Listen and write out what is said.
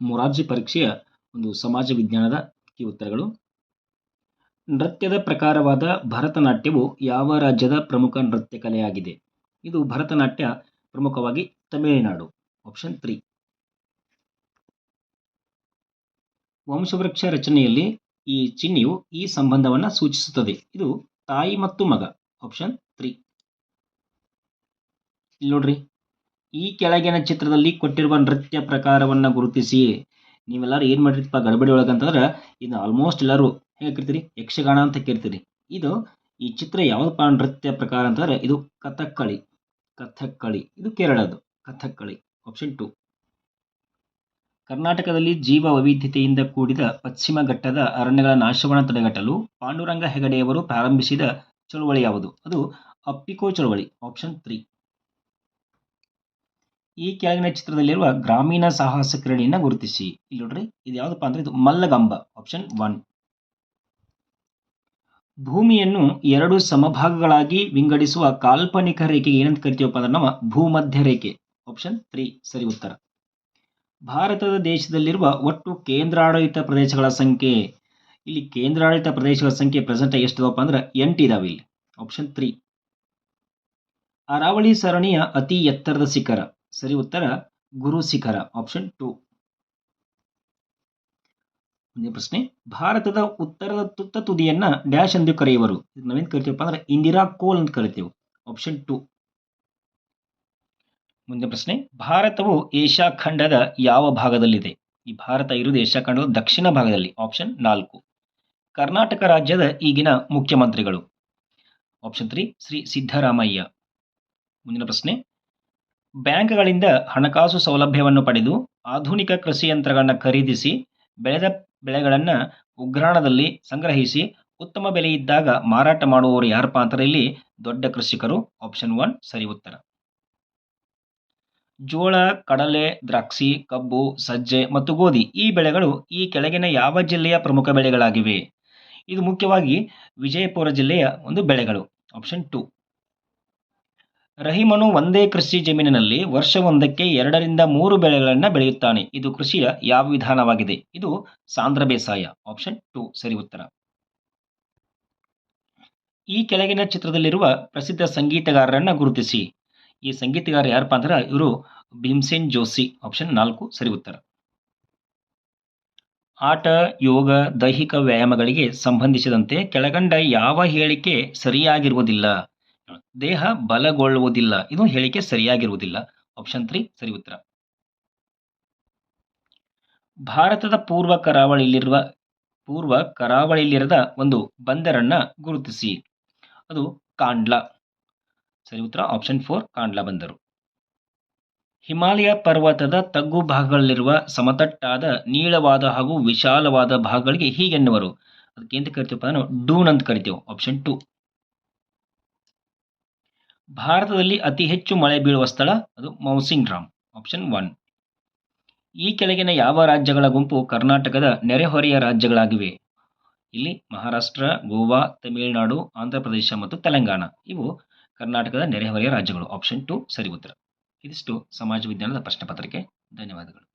ಮೊರಾರ್ಜಿ ಪರೀಕ್ಷೆಯ ಒಂದು ಸಮಾಜ ವಿಜ್ಞಾನದ ಕೀ ಉತ್ತರಗಳು. ನೃತ್ಯದ ಪ್ರಕಾರವಾದ ಭರತನಾಟ್ಯವು ಯಾವ ರಾಜ್ಯದ ಪ್ರಮುಖ ನೃತ್ಯ ಕಲೆಯಾಗಿದೆ? ಇದು ಭರತನಾಟ್ಯ ಪ್ರಮುಖವಾಗಿ ತಮಿಳುನಾಡು. ಆಪ್ಷನ್ 3. ವಂಶವೃಕ್ಷ ರಚನೆಯಲ್ಲಿ ಈ ಚಿಹ್ನೆಯು ಈ ಸಂಬಂಧವನ್ನು ಸೂಚಿಸುತ್ತದೆ. ಇದು ತಾಯಿ ಮತ್ತು ಮಗ. ಆಪ್ಷನ್ 3. ಇಲ್ಲಿ ನೋಡ್ರಿ, ಈ ಕೆಳಗಿನ ಚಿತ್ರದಲ್ಲಿ ಕೊಟ್ಟಿರುವ ನೃತ್ಯ ಪ್ರಕಾರವನ್ನು ಗುರುತಿಸಿ. ನೀವೆಲ್ಲರೂ ಏನು ಮಾಡಿರಿಪ್ಪ ಗಡಬಡಿ ಒಳಗಂತಂದ್ರೆ ಇದು ಆಲ್ಮೋಸ್ಟ್ ಎಲ್ಲರೂ ಹೇಗೆ ಕರಿತೀರಿ, ಯಕ್ಷಗಾನ ಅಂತ ಕರಿತೀರಿ. ಇದು ಈ ಚಿತ್ರ ಯಾವುದಪ್ಪ ನೃತ್ಯ ಪ್ರಕಾರ ಅಂತಂದ್ರೆ ಇದು ಕಥಕ್ಕಳಿ. ಕಥಕ್ಕಳಿ ಇದು ಕೇರಳದ್ದು ಕಥಕ್ಕಳಿ. ಆಪ್ಷನ್ 2. ಕರ್ನಾಟಕದಲ್ಲಿ ಜೀವ ವೈವಿಧ್ಯತೆಯಿಂದ ಕೂಡಿದ ಪಶ್ಚಿಮ ಘಟ್ಟದ ಅರಣ್ಯಗಳ ನಾಶವನ್ನು ತಡೆಗಟ್ಟಲು ಪಾಂಡುರಂಗ ಹೆಗಡೆಯವರು ಪ್ರಾರಂಭಿಸಿದ ಚಳುವಳಿ ಯಾವುದು? ಅದು ಅಪ್ಪಿಕೋ ಚಳುವಳಿ. ಆಪ್ಷನ್ 3. ಈ ಕೆಳಗಿನ ಚಿತ್ರದಲ್ಲಿರುವ ಗ್ರಾಮೀಣ ಸಾಹಸ ಕ್ರೀಡೆಯನ್ನು ಗುರುತಿಸಿ. ಇಲ್ಲಿ ನೋಡ್ರಿ, ಇದು ಯಾವುದಪ್ಪ ಅಂದ್ರೆ ಇದು ಮಲ್ಲಗಂಬ. ಆಪ್ಷನ್ 1. ಭೂಮಿಯನ್ನು 2 ಸಮಭಾಗಗಳಾಗಿ ವಿಂಗಡಿಸುವ ಕಾಲ್ಪನಿಕ ರೇಖೆಗೆ ಏನಂತ ಕರಿತೀವಪ್ಪ ಅಂದ್ರೆ ನಾವು ಭೂಮಧ್ಯ ರೇಖೆ. ಆಪ್ಷನ್ 3 ಸರಿ ಉತ್ತರ. ಭಾರತದ ದೇಶದಲ್ಲಿರುವ ಒಟ್ಟು ಕೇಂದ್ರಾಡಳಿತ ಪ್ರದೇಶಗಳ ಸಂಖ್ಯೆ. ಇಲ್ಲಿ ಕೇಂದ್ರಾಡಳಿತ ಪ್ರದೇಶಗಳ ಸಂಖ್ಯೆ ಪ್ರೆಸೆಂಟ್ ಎಷ್ಟಿದವಪ್ಪ ಅಂದ್ರೆ 8 ಇದಾವೆ ಇಲ್ಲಿ. ಆಪ್ಷನ್ 3. ಅರಾವಳಿ ಸರಣಿಯ ಅತಿ ಎತ್ತರದ ಶಿಖರ. ಸರಿ ಉತ್ತರ ಗುರು ಶಿಖರ. ಆಪ್ಷನ್ 2. ಮುಂದಿನ ಪ್ರಶ್ನೆ, ಭಾರತದ ಉತ್ತರದ ತುತ್ತ ತುದಿಯನ್ನ ಡ್ಯಾಶ್ ಎಂದು ಕರೆಯುವರು. ನಾವೇನು ಕರಿತೀವಪ್ಪ ಅಂದ್ರೆ ಇಂದಿರಾ ಕೋಲ್ ಅಂತ ಕರಿತೀವಿ. ಆಪ್ಷನ್ 2. ಮುಂದಿನ ಪ್ರಶ್ನೆ, ಭಾರತವು ಏಷ್ಯಾ ಖಂಡದ ಯಾವ ಭಾಗದಲ್ಲಿದೆ? ಈ ಭಾರತ ಇರುವುದು ಏಷ್ಯಾ ಖಂಡದ ದಕ್ಷಿಣ ಭಾಗದಲ್ಲಿ. ಆಪ್ಷನ್ 4. ಕರ್ನಾಟಕ ರಾಜ್ಯದ ಈಗಿನ ಮುಖ್ಯಮಂತ್ರಿಗಳು. ಆಪ್ಷನ್ 3 ಶ್ರೀ ಸಿದ್ದರಾಮಯ್ಯ. ಮುಂದಿನ ಪ್ರಶ್ನೆ, ಬ್ಯಾಂಕ್ಗಳಿಂದ ಹಣಕಾಸು ಸೌಲಭ್ಯವನ್ನು ಪಡೆದು ಆಧುನಿಕ ಕೃಷಿ ಯಂತ್ರಗಳನ್ನು ಖರೀದಿಸಿ ಬೆಳೆದ ಬೆಳೆಗಳನ್ನು ಉಗ್ರಾಣದಲ್ಲಿ ಸಂಗ್ರಹಿಸಿ ಉತ್ತಮ ಬೆಲೆ ಇದ್ದಾಗ ಮಾರಾಟ ಮಾಡುವವರು ಯಾರಪ್ಪ ಅಂತಾರೆ? ಇಲ್ಲಿ ದೊಡ್ಡ ಕೃಷಿಕರು. ಆಪ್ಷನ್ 1 ಸರಿ ಉತ್ತರ. ಜೋಳ, ಕಡಲೆ, ದ್ರಾಕ್ಷಿ, ಕಬ್ಬು, ಸಜ್ಜೆ ಮತ್ತು ಗೋಧಿ ಈ ಬೆಳೆಗಳು ಈ ಕೆಳಗಿನ ಯಾವ ಜಿಲ್ಲೆಯ ಪ್ರಮುಖ ಬೆಳೆಗಳಾಗಿವೆ? ಇದು ಮುಖ್ಯವಾಗಿ ವಿಜಯಪುರ ಜಿಲ್ಲೆಯ ಒಂದು ಬೆಳೆಗಳು. ಆಪ್ಷನ್ 2. ರಹೀಮನು ಒಂದೇ ಕೃಷಿ ಜಮೀನಿನಲ್ಲಿ ವರ್ಷವೊಂದಕ್ಕೆ 2 ರಿಂದ 3 ಬೆಳೆಗಳನ್ನು ಬೆಳೆಯುತ್ತಾನೆ. ಇದು ಕೃಷಿಯ ಯಾವ ವಿಧಾನವಾಗಿದೆ? ಇದು ಸಾಂದ್ರ ಬೇಸಾಯ. ಆಪ್ಷನ್ 2 ಸರಿ ಉತ್ತರ. ಈ ಕೆಳಗಿನ ಚಿತ್ರದಲ್ಲಿರುವ ಪ್ರಸಿದ್ಧ ಸಂಗೀತಗಾರರನ್ನ ಗುರುತಿಸಿ. ಈ ಸಂಗೀತಗಾರ ಯಾರಪ್ಪ ಅಂದ್ರೆ ಇವರು ಭೀಮ್ಸೇನ್ ಜೋಶಿ. ಆಪ್ಷನ್ 4 ಸರಿ ಉತ್ತರ. ಆಟ, ಯೋಗ, ದೈಹಿಕ ವ್ಯಾಯಾಮಗಳಿಗೆ ಸಂಬಂಧಿಸಿದಂತೆ ಕೆಳಗಂಡ ಯಾವ ಹೇಳಿಕೆ ಸರಿಯಾಗಿರುವುದಿಲ್ಲ? ದೇಹ ಬಲಗೊಳ್ಳುವುದಿಲ್ಲ. ಇದು ಹೇಳಿಕೆ ಸರಿಯಾಗಿರುವುದಿಲ್ಲ. ಆಪ್ಷನ್ 3 ಸರಿ ಉತ್ತರ. ಭಾರತದ ಪೂರ್ವ ಕರಾವಳಿಯಲ್ಲಿರದ ಒಂದು ಬಂದರನ್ನ ಗುರುತಿಸಿ. ಅದು ಕಾಂಡ್ಲಾ. ಸರಿ ಉತ್ತರ. ಆಪ್ಷನ್ 4 ಕಾಂಡ್ಲಾ ಬಂದರು. ಹಿಮಾಲಯ ಪರ್ವತದ ತಗ್ಗು ಭಾಗಗಳಲ್ಲಿರುವ ಸಮತಟ್ಟಾದ ನೀಳವಾದ ಹಾಗೂ ವಿಶಾಲವಾದ ಭಾಗಗಳಿಗೆ ಹೀಗೆನ್ನುವರು. ಅದಕ್ಕೆ ಎಂತ ಕರಿತೀವಪ್ಪ ನಾವು ಡೂನ್ ಅಂತ ಕರಿತೇವೆ. ಆಪ್ಷನ್ 2. ಭಾರತದಲ್ಲಿ ಅತಿ ಹೆಚ್ಚು ಮಳೆ ಬೀಳುವ ಸ್ಥಳ ಅದು ಮೌಸಿನ್ ರಾಮ್. ಆಪ್ಷನ್ 1. ಈ ಕೆಳಗಿನ ಯಾವ ರಾಜ್ಯಗಳ ಗುಂಪು ಕರ್ನಾಟಕದ ನೆರೆಹೊರೆಯ ರಾಜ್ಯಗಳಾಗಿವೆ? ಇಲ್ಲಿ ಮಹಾರಾಷ್ಟ್ರ, ಗೋವಾ, ತಮಿಳುನಾಡು, ಆಂಧ್ರ ಪ್ರದೇಶ ಮತ್ತು ತೆಲಂಗಾಣ ಇವು ಕರ್ನಾಟಕದ ನೆರೆಹೊರೆಯ ರಾಜ್ಯಗಳು. ಆಪ್ಷನ್ 2 ಸರಿ ಉತ್ತರ. ಇದಿಷ್ಟು ಸಮಾಜ ವಿಜ್ಞಾನದ ಪ್ರಶ್ನೆ ಪತ್ರಿಕೆ. ಧನ್ಯವಾದಗಳು.